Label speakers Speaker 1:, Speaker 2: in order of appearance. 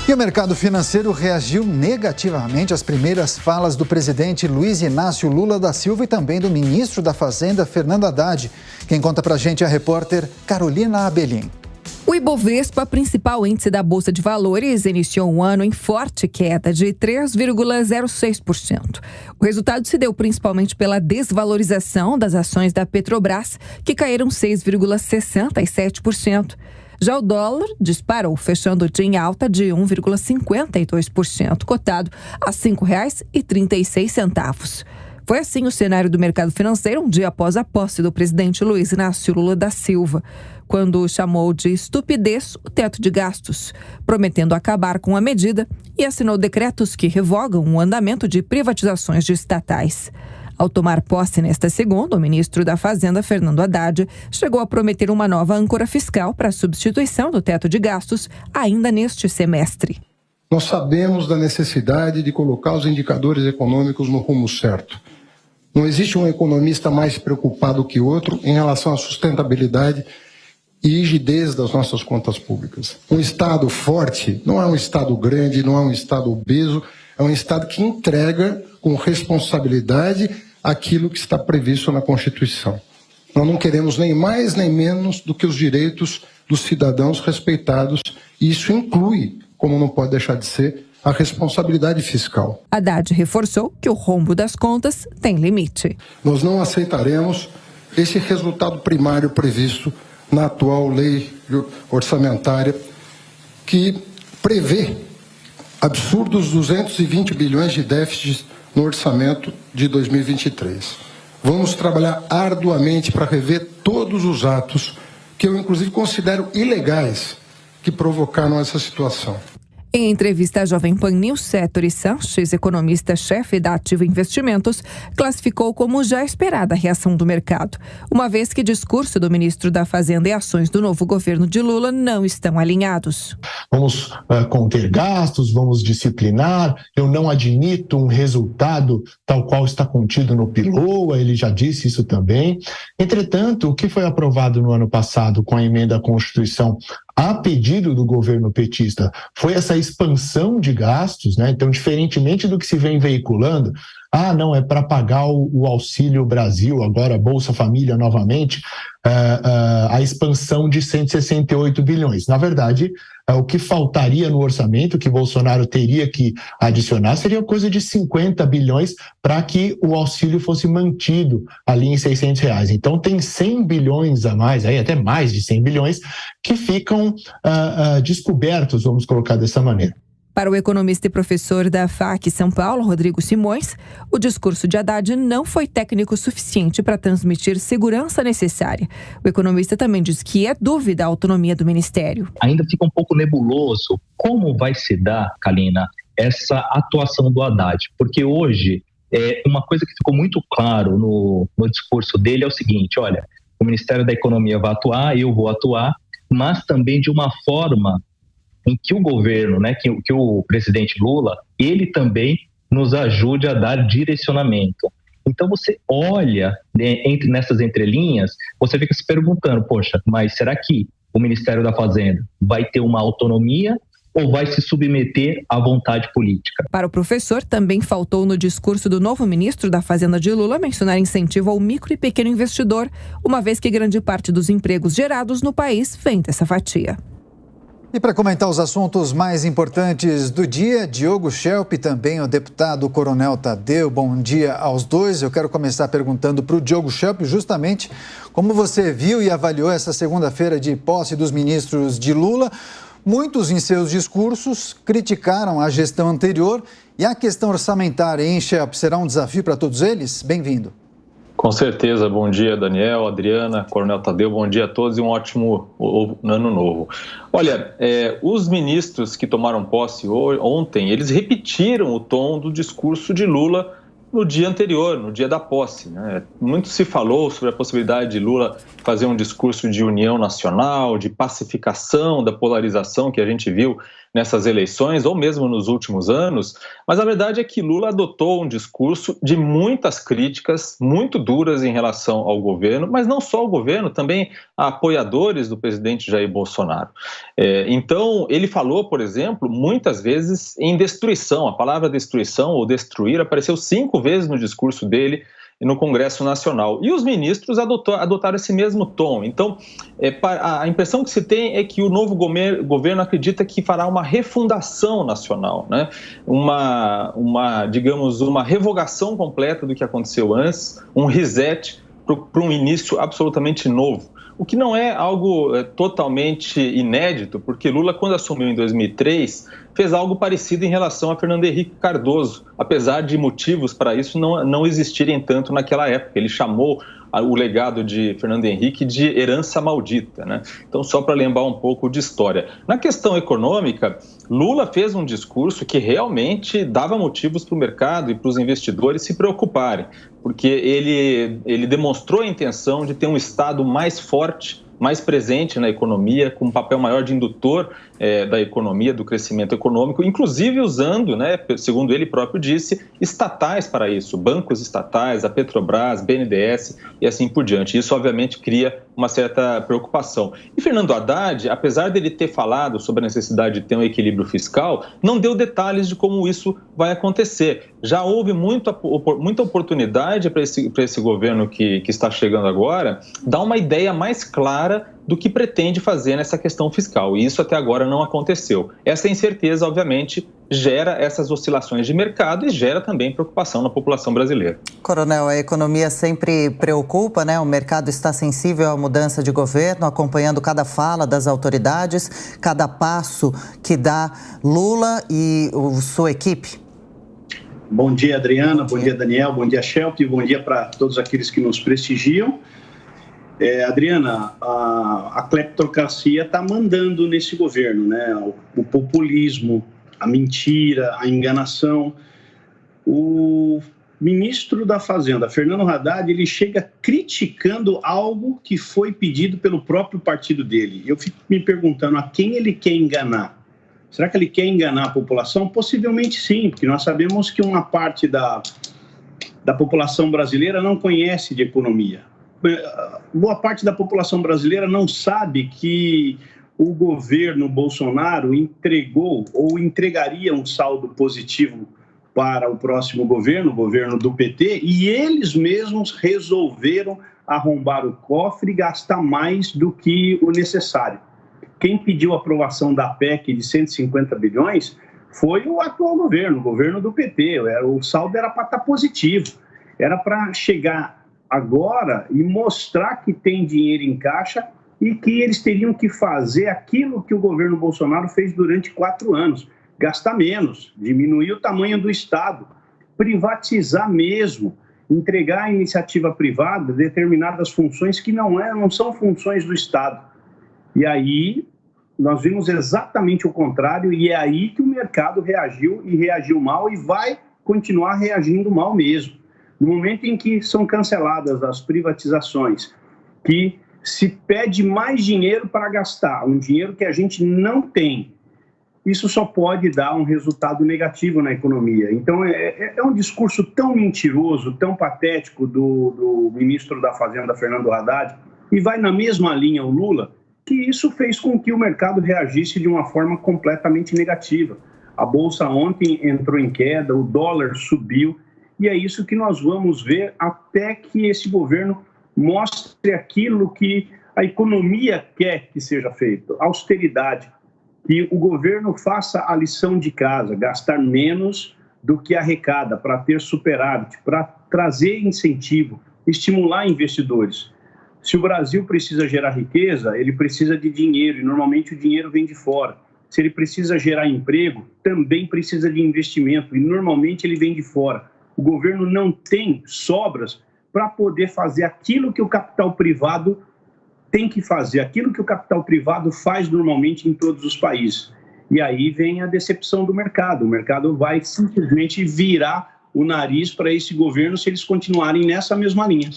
Speaker 1: E o mercado financeiro reagiu negativamente às primeiras falas do presidente Luiz Inácio Lula da Silva e também do ministro da Fazenda, Fernando Haddad. Quem conta pra gente é a repórter Carolina Abelim.
Speaker 2: O Ibovespa, principal índice da Bolsa de Valores, iniciou um ano em forte queda de 3,06%. O resultado se deu principalmente pela desvalorização das ações da Petrobras, que caíram 6,67%. Já o dólar disparou, fechando o dia em alta de 1,52%, cotado a R$ 5,36. Foi assim o cenário do mercado financeiro um dia após a posse do presidente Luiz Inácio Lula da Silva, quando chamou de estupidez o teto de gastos, prometendo acabar com a medida e assinou decretos que revogam o andamento de privatizações de estatais. Ao tomar posse nesta segunda, o ministro da Fazenda, Fernando Haddad, chegou a prometer uma nova âncora fiscal para a substituição do teto de gastos ainda neste semestre.
Speaker 3: Nós sabemos da necessidade de colocar os indicadores econômicos no rumo certo. Não existe um economista mais preocupado que outro em relação à sustentabilidade e rigidez das nossas contas públicas. Um Estado forte não é um Estado grande, não é um Estado obeso, é um Estado que entrega com responsabilidade aquilo que está previsto na Constituição. Nós não queremos nem mais nem menos do que os direitos dos cidadãos respeitados, e isso inclui, como não pode deixar de ser, a responsabilidade fiscal.
Speaker 2: Haddad reforçou que o rombo das contas tem limite.
Speaker 3: Nós não aceitaremos esse resultado primário previsto na atual lei orçamentária, que prevê absurdos 220 bilhões de déficit no orçamento de 2023. Vamos trabalhar arduamente para rever todos os atos que eu, inclusive, considero ilegais que provocaram essa situação.
Speaker 2: Em entrevista à Jovem Pan News, Sétori Sanches, economista-chefe da Ativa Investimentos, classificou como já esperada a reação do mercado, uma vez que discurso do ministro da Fazenda e ações do novo governo de Lula não estão alinhados.
Speaker 4: Vamos conter gastos, vamos disciplinar, eu não admito um resultado tal qual está contido no PILOA, ele já disse isso também. Entretanto, o que foi aprovado no ano passado com a emenda à Constituição a pedido do governo petista foi essa expansão de gastos, né? Então, diferentemente do que se vem veiculando, não, é para pagar o Auxílio Brasil, agora Bolsa Família novamente, a expansão de 168 bilhões. Na verdade, o que faltaria no orçamento, que Bolsonaro teria que adicionar, seria coisa de 50 bilhões para que o auxílio fosse mantido ali em R$600. Então, tem 100 bilhões a mais, aí até mais de 100 bilhões, que ficam descobertos, vamos colocar dessa maneira.
Speaker 2: Para o economista e professor da FAC São Paulo, Rodrigo Simões, o discurso de Haddad não foi técnico suficiente para transmitir segurança necessária. O economista também diz que é dúvida a autonomia do ministério.
Speaker 5: Ainda fica um pouco nebuloso como vai se dar, Kalina, essa atuação do Haddad. Porque hoje, uma coisa que ficou muito claro no discurso dele é o seguinte, olha, o Ministério da Economia vai atuar, eu vou atuar, mas também de uma forma em que o governo, né, que o presidente Lula, ele também nos ajude a dar direcionamento. Então você olha nessas entrelinhas, você fica se perguntando, poxa, mas será que o Ministério da Fazenda vai ter uma autonomia ou vai se submeter à vontade política?
Speaker 2: Para o professor, também faltou no discurso do novo ministro da Fazenda de Lula mencionar incentivo ao micro e pequeno investidor, uma vez que grande parte dos empregos gerados no país vem dessa fatia.
Speaker 1: E para comentar os assuntos mais importantes do dia, Diogo Schelp e também o deputado Coronel Tadeu. Bom dia aos dois. Eu quero começar perguntando para o Diogo Schelp justamente como você viu e avaliou essa segunda-feira de posse dos ministros de Lula. Muitos em seus discursos criticaram a gestão anterior e a questão orçamentária, hein, Schelp? Será um desafio para todos eles? Bem-vindo.
Speaker 6: Com certeza. Bom dia, Daniel, Adriana, Coronel Tadeu, bom dia a todos e um ótimo ano novo. Olha, os ministros que tomaram posse ontem, eles repetiram o tom do discurso de Lula no dia anterior, no dia da posse, né? Muito se falou sobre a possibilidade de Lula fazer um discurso de união nacional, de pacificação da polarização que a gente viu nessas eleições, ou mesmo nos últimos anos, mas a verdade é que Lula adotou um discurso de muitas críticas, muito duras em relação ao governo, mas não só ao governo, também a apoiadores do presidente Jair Bolsonaro. Então, ele falou, por exemplo, muitas vezes em destruição. A palavra destruição ou destruir apareceu 5 vezes no discurso dele no Congresso Nacional. E os ministros adotaram esse mesmo tom. Então, a impressão que se tem é que o novo governo acredita que fará uma refundação nacional, né? Digamos, uma revogação completa do que aconteceu antes, um reset para um início absolutamente novo. O que não é algo totalmente inédito, porque Lula, quando assumiu em 2003, fez algo parecido em relação a Fernando Henrique Cardoso, apesar de motivos para isso não existirem tanto naquela época. Ele chamou o legado de Fernando Henrique de herança maldita, né? Então, só para lembrar um pouco de história. Na questão econômica, Lula fez um discurso que realmente dava motivos para o mercado e para os investidores se preocuparem, porque ele demonstrou a intenção de ter um Estado mais forte, mais presente na economia, com um papel maior de indutor da economia, do crescimento econômico, inclusive usando, né, segundo ele próprio disse, estatais para isso, bancos estatais, a Petrobras, BNDES e assim por diante. Isso, obviamente, cria uma certa preocupação. E Fernando Haddad, apesar dele ter falado sobre a necessidade de ter um equilíbrio fiscal, não deu detalhes de como isso vai acontecer. Já houve muita oportunidade para esse governo que está chegando agora dar uma ideia mais clara do que pretende fazer nessa questão fiscal. E isso até agora não aconteceu. Essa incerteza, obviamente, gera essas oscilações de mercado e gera também preocupação na população brasileira.
Speaker 7: Coronel, a economia sempre preocupa, né? O mercado está sensível à mudança de governo, acompanhando cada fala das autoridades, cada passo que dá Lula e sua equipe.
Speaker 8: Bom dia, Adriana. Bom dia, Daniel. Bom dia, Shelp. Bom dia para todos aqueles que nos prestigiam. Adriana, a cleptocracia está mandando nesse governo, né? O populismo, a mentira, a enganação. O ministro da Fazenda, Fernando Haddad, ele chega criticando algo que foi pedido pelo próprio partido dele. Eu fico me perguntando a quem ele quer enganar. Será que ele quer enganar a população? Possivelmente sim, porque nós sabemos que uma parte da população brasileira não conhece de economia. Boa parte da população brasileira não sabe que o governo Bolsonaro entregou ou entregaria um saldo positivo para o próximo governo, o governo do PT, e eles mesmos resolveram arrombar o cofre e gastar mais do que o necessário. Quem pediu a aprovação da PEC de 150 bilhões foi o atual governo, o governo do PT. O saldo era para estar positivo, era para chegar agora e mostrar que tem dinheiro em caixa e que eles teriam que fazer aquilo que o governo Bolsonaro fez durante 4 anos, gastar menos, diminuir o tamanho do Estado, privatizar mesmo, entregar à iniciativa privada determinadas funções que não são funções do Estado. E aí nós vimos exatamente o contrário, e é aí que o mercado reagiu, e reagiu mal, e vai continuar reagindo mal mesmo. No momento em que são canceladas as privatizações, que se pede mais dinheiro para gastar, um dinheiro que a gente não tem, isso só pode dar um resultado negativo na economia. Então, é um discurso tão mentiroso, tão patético do ministro da Fazenda, Fernando Haddad, e vai na mesma linha o Lula, que isso fez com que o mercado reagisse de uma forma completamente negativa. A Bolsa ontem entrou em queda, o dólar subiu, e é isso que nós vamos ver até que esse governo mostre aquilo que a economia quer que seja feito, austeridade, que o governo faça a lição de casa, gastar menos do que arrecada para ter superávit, para trazer incentivo, estimular investidores. Se o Brasil precisa gerar riqueza, ele precisa de dinheiro, e normalmente o dinheiro vem de fora. Se ele precisa gerar emprego, também precisa de investimento, e normalmente ele vem de fora. O governo não tem sobras para poder fazer aquilo que o capital privado tem que fazer, aquilo que o capital privado faz normalmente em todos os países. E aí vem a decepção do mercado. O mercado vai simplesmente virar o nariz para esse governo se eles continuarem nessa mesma linha.